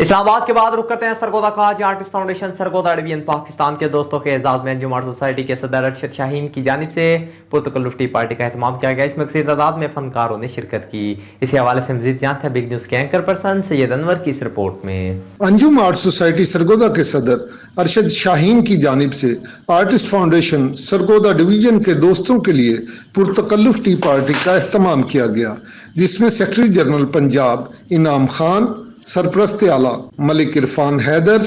اسلام آباد کے بعد رخ کرتے ہیں سرگودا کا G artist foundation Sargodha division Pakistan کے دوستوں کے اعزاز میں انجم آرٹ سوسائٹی کے صدر ارشد شاہین کی جانب سے پرتکلف ٹی پارٹی کا اہتمام کیا گیا۔ اس میں کثیر تعداد میں فنکاروں نے شرکت کی۔ اسی حوالے سے مزید جانتے ہیں بگ نیوز کے اینکر پرسن سید انور کی اس رپورٹ میں۔ انجم آرٹ سوسائٹی سرگودا کے صدر ارشد شاہین کی جانب سے آرٹسٹ فاؤنڈیشن سرگودا ڈویژن کے دوستوں کے لیے پرتکلف ٹی پارٹی کا اہتمام کیا گیا، جس میں سیکرٹری جنرل پنجاب انعام خان، سرپرست اعلیٰ ملک عرفان حیدر،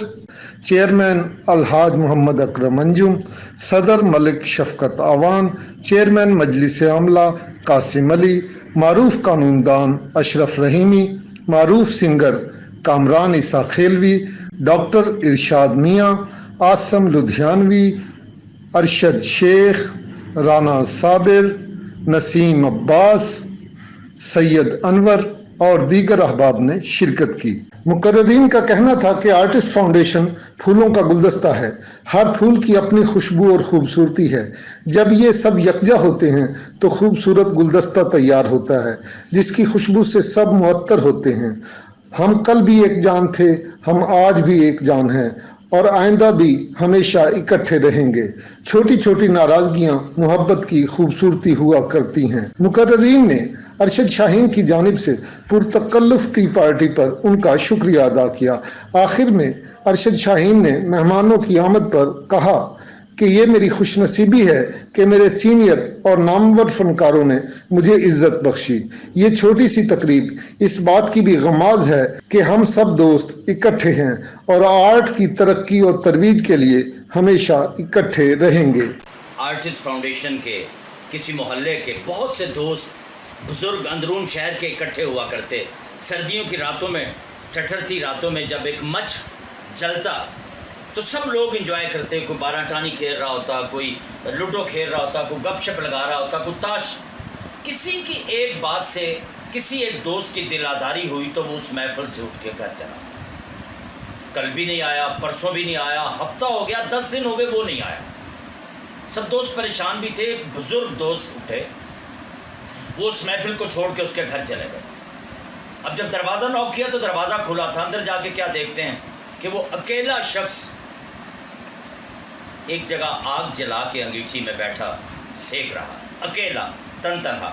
چیئرمین الحاج محمد اکرم انجم، صدر ملک شفقت آوان، چیئرمین مجلس عاملہ قاسم علی، معروف قانون دان اشرف رحیمی، معروف سنگر کامران عیسیٰ خیلوی، ڈاکٹر ارشاد میاں، آسم لدھیانوی، ارشد شیخ، رانا صابر، نسیم عباس، سید انور اور دیگر احباب نے شرکت کی۔ مقررین کا کہنا تھا کہ آرٹسٹ فاؤنڈیشن پھولوں کا گلدستہ ہے، ہر پھول کی اپنی خوشبو اور خوبصورتی ہے۔ جب یہ سب یکجا ہوتے ہیں تو خوبصورت گلدستہ تیار ہوتا ہے، جس کی خوشبو سے سب معطر ہوتے ہیں۔ ہم کل بھی ایک جان تھے، ہم آج بھی ایک جان ہیں اور آئندہ بھی ہمیشہ اکٹھے رہیں گے۔ چھوٹی چھوٹی ناراضگیاں محبت کی خوبصورتی ہوا کرتی ہیں۔ مقررین نے ارشد شاہین کی جانب سے پرتکلف ٹی پارٹی پر ان کا شکریہ ادا کیا۔ آخر میں ارشد شاہین نے مہمانوں کی آمد پر کہا کہ یہ میری خوش نصیبی ہے کہ میرے سینئر اور نامور فنکاروں نے مجھے عزت بخشی۔ یہ چھوٹی سی تقریب اس بات کی بھی غماز ہے کہ ہم سب دوست اکٹھے ہیں اور آرٹ کی ترقی اور ترویج کے لیے ہمیشہ اکٹھے رہیں گے۔ آرٹسٹ فاؤنڈیشن کے کسی محلے کے بہت سے دوست بزرگ اندرون شہر کے اکٹھے ہوا کرتے۔ سردیوں کی راتوں میں، ٹھٹھرتی راتوں میں جب ایک مچ جلتا تو سب لوگ انجوائے کرتے۔ کوئی بارہ ٹانی کھیل رہا ہوتا، کوئی لوڈو کھیل رہا ہوتا، کوئی گپ شپ لگا رہا ہوتا، کوئی تاش۔ کسی کی ایک بات سے کسی ایک دوست کی دل آزاری ہوئی تو وہ اس محفل سے اٹھ کے گھر چلا۔ کل بھی نہیں آیا، پرسوں بھی نہیں آیا، ہفتہ ہو گیا، 10 دن ہو گئے، وہ نہیں آیا۔ سب دوست پریشان بھی تھے۔ ایک بزرگ دوست اٹھے، وہ اس محفل کو چھوڑ کے اس کے گھر چلے گئے۔ اب جب دروازہ نوک کیا تو دروازہ کھلا تھا۔ اندر جا کے کیا دیکھتے ہیں کہ وہ اکیلا شخص ایک جگہ آگ جلا کے انگیٹھی میں بیٹھا سیک رہا، اکیلا تن تنہا۔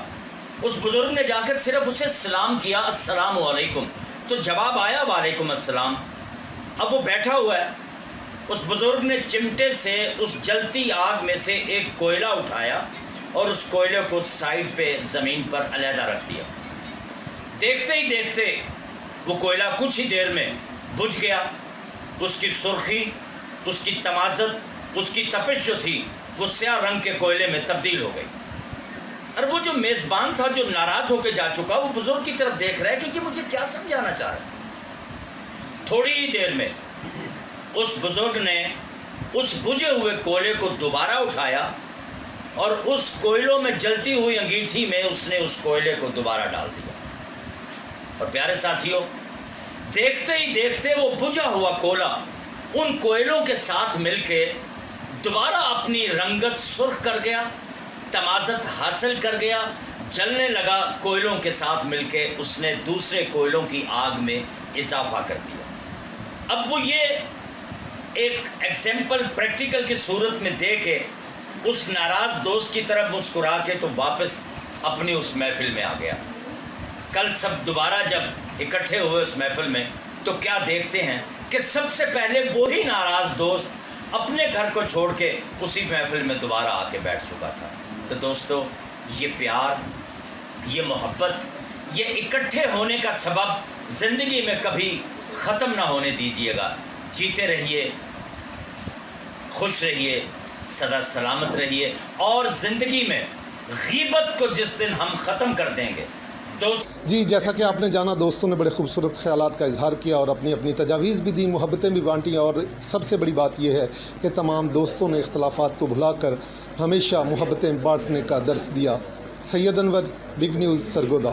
اس بزرگ نے جا کر صرف اسے سلام کیا، السلام علیکم، تو جواب آیا وعلیکم السلام۔ اب وہ بیٹھا ہوا ہے۔ اس بزرگ نے چمٹے سے اس جلتی آگ میں سے ایک کوئلہ اٹھایا اور اس کوئلے کو سائڈ پہ زمین پر علیحدہ رکھ دیا۔ دیکھتے ہی دیکھتے وہ کوئلہ کچھ ہی دیر میں بجھ گیا۔ اس کی سرخی، اس کی تمازت، اس کی تپش جو تھی وہ سیاہ رنگ کے کوئلے میں تبدیل ہو گئی۔ اور وہ جو میزبان تھا جو ناراض ہو کے جا چکا، وہ بزرگ کی طرف دیکھ رہا ہے کہ یہ مجھے کیا سمجھانا چاہ رہا ہے۔ تھوڑی ہی دیر میں اس بزرگ نے اس بجھے ہوئے کوئلے کو دوبارہ اٹھایا اور اس کوئلوں میں جلتی ہوئی انگیٹھی میں اس نے اس کوئلے کو دوبارہ ڈال دیا۔ اور پیارے ساتھیوں، دیکھتے ہی دیکھتے وہ بجھا ہوا کوئلہ ان کوئلوں کے ساتھ مل کے دوبارہ اپنی رنگت سرخ کر گیا، تمازت حاصل کر گیا، جلنے لگا۔ کوئلوں کے ساتھ مل کے اس نے دوسرے کوئلوں کی آگ میں اضافہ کر دیا۔ اب وہ یہ ایک ایگزامپل پریکٹیکل کی صورت میں دے کے اس ناراض دوست کی طرف مسکرا کے تو واپس اپنی اس محفل میں آ گیا۔ کل سب دوبارہ جب اکٹھے ہوئے اس محفل میں تو کیا دیکھتے ہیں کہ سب سے پہلے وہی ناراض دوست اپنے گھر کو چھوڑ کے اسی محفل میں دوبارہ آ کے بیٹھ چکا تھا۔ تو دوستو، یہ پیار، یہ محبت، یہ اکٹھے ہونے کا سبب زندگی میں کبھی ختم نہ ہونے دیجیے گا۔ جیتے رہیے، خوش رہیے، سدا سلامت رہیے، اور زندگی میں غیبت کو جس دن ہم ختم کر دیں گے جی، جیسا کہ آپ نے جانا، دوستوں نے بڑے خوبصورت خیالات کا اظہار کیا اور اپنی اپنی تجاویز بھی دی، محبتیں بھی بانٹیں، اور سب سے بڑی بات یہ ہے کہ تمام دوستوں نے اختلافات کو بھلا کر ہمیشہ محبتیں بانٹنے کا درس دیا۔ سید انور، بگ نیوز، سرگودا۔